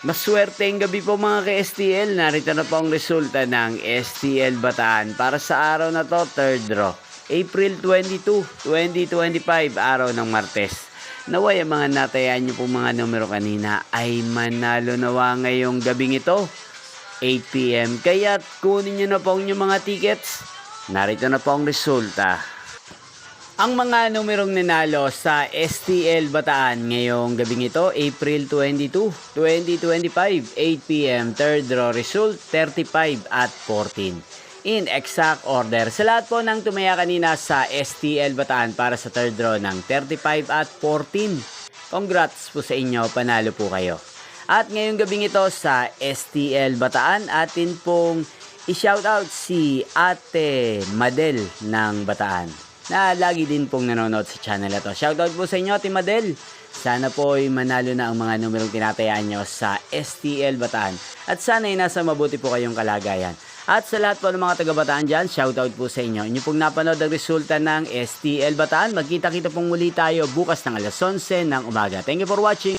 Maswerteng gabi po mga ka-STL. Narito na po ang resulta ng STL Bataan para sa araw na to, third draw. April 22, 2025, araw ng Martes. Naway ang mga natayan nyo po mga numero kanina ay manalo nawa ngayong gabing ito, 8 PM. Kaya kunin nyo na po ang inyong mga tickets. Narito na po ang resulta. Ang mga numerong nanalo sa STL Bataan ngayong gabing ito, April 22, 2025, 8 PM, third draw result, 35 at 14. In exact order, sa lahat po ng tumaya kanina sa STL Bataan para sa third draw ng 35 at 14. Congrats po sa inyo, panalo po kayo. At ngayong gabing ito sa STL Bataan, atin pong i-shoutout si Ate Madel ng Bataan, na lagi din pong nanonood sa channel na to. Shoutout po sa inyo, Ate Madel. Sana po ay manalo na ang mga numerong tinatayaan nyo sa STL Bataan. At sana ay nasa mabuti po kayong kalagayan. At sa lahat po ng mga taga-Bataan dyan, shoutout po sa inyo. Inyo pong napanood ang resulta ng STL Bataan. Magkita-kita pong muli tayo bukas ng alas 11 ng umaga. Thank you for watching.